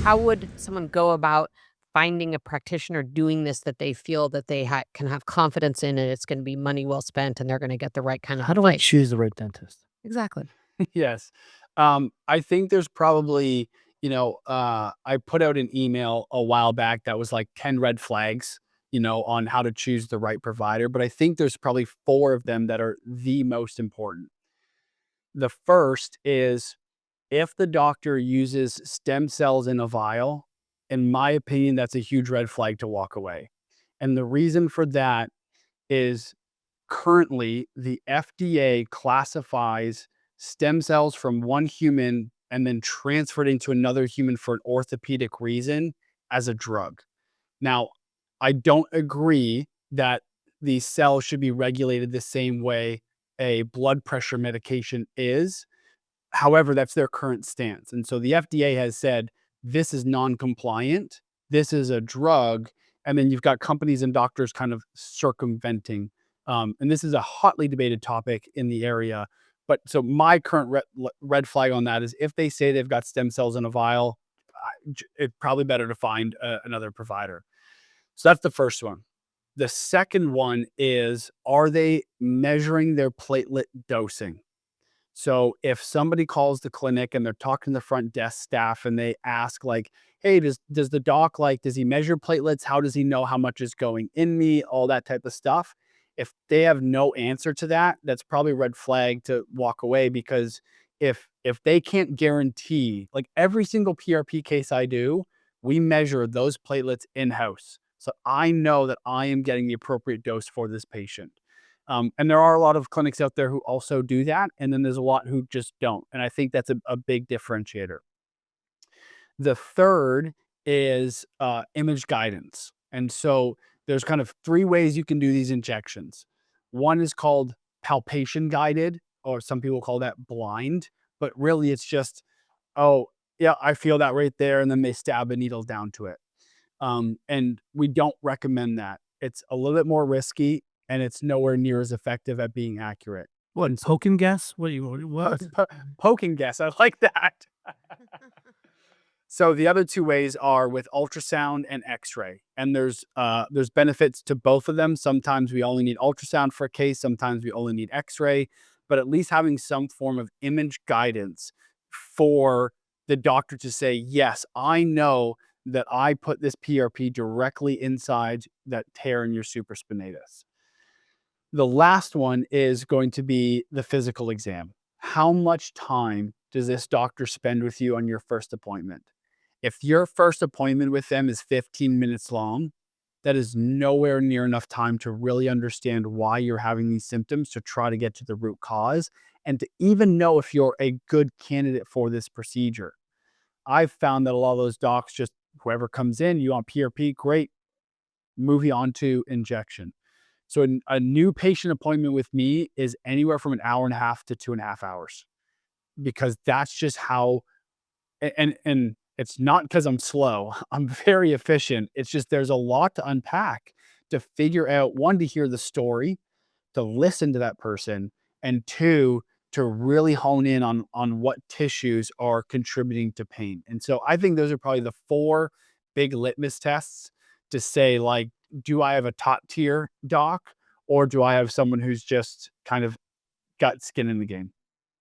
How would someone go about finding a practitioner doing this that they feel that they can have confidence in, and it's gonna be money well spent, and they're gonna get the right kind of How do I advice? choose the right dentist? Exactly. Yes. I think there's probably, I put out an email a while back that was like 10 red flags, on how to choose the right provider. But I think there's probably four of them that are the most important. The first is if the doctor uses stem cells in a vial, in my opinion, that's a huge red flag to walk away. And the reason for that is currently the FDA classifies stem cells from one human and then transferred into another human for an orthopedic reason as a drug. Now, I don't agree that these cells should be regulated the same way a blood pressure medication is. However, that's their current stance. And so the FDA has said this is non-compliant, this is a drug, and then you've got companies and doctors kind of circumventing. And this is a hotly debated topic in the area. But so my current red flag on that is if they say they've got stem cells in a vial, it's probably better to find another provider. So that's the first one. The second one is, are they measuring their platelet dosing? So if somebody calls the clinic and they're talking to the front desk staff and they ask like, "Hey, does the doc does he measure platelets? How does he know how much is going in me?" All that type of stuff. If they have no answer to that, that's probably a red flag to walk away because if they can't guarantee, like every single PRP case I do, we measure those platelets in-house. So I know that I am getting the appropriate dose for this patient. And there are a lot of clinics out there who also do that. And then there's a lot who just don't. And I think that's a big differentiator. The third is image guidance. And so there's kind of three ways you can do these injections. One is called palpation guided, or some people call that blind. But really, it's just, oh, yeah, I feel that right there. And then they stab a needle down to it. And we don't recommend that. It's a little bit more risky and it's nowhere near as effective at being accurate. What, And so, poke and guess? What? poking guess, I like that. So the other two ways are with ultrasound and X-ray, and there's benefits to both of them. Sometimes we only need ultrasound for a case, sometimes we only need X-ray, but at least having some form of image guidance for the doctor to say, yes, I know that I put this PRP directly inside that tear in your supraspinatus. The last one is going to be the physical exam. How much time does this doctor spend with you on your first appointment? If your first appointment with them is 15 minutes long, that is nowhere near enough time to really understand why you're having these symptoms, to try to get to the root cause, and to even know if you're a good candidate for this procedure. I've found that a lot of those docs just, whoever comes in, you want PRP, great, move you on to injection. So a new patient appointment with me is anywhere from an hour and a half to 2.5 hours, because that's just how, and it's not because I'm slow. I'm very efficient. It's just there's a lot to unpack to figure out, one, to hear the story, to listen to that person, and two, to really hone in on what tissues are contributing to pain. And so I think those are probably the four big litmus tests to say, like, do I have a top tier doc or do I have someone who's just kind of got skin in the game?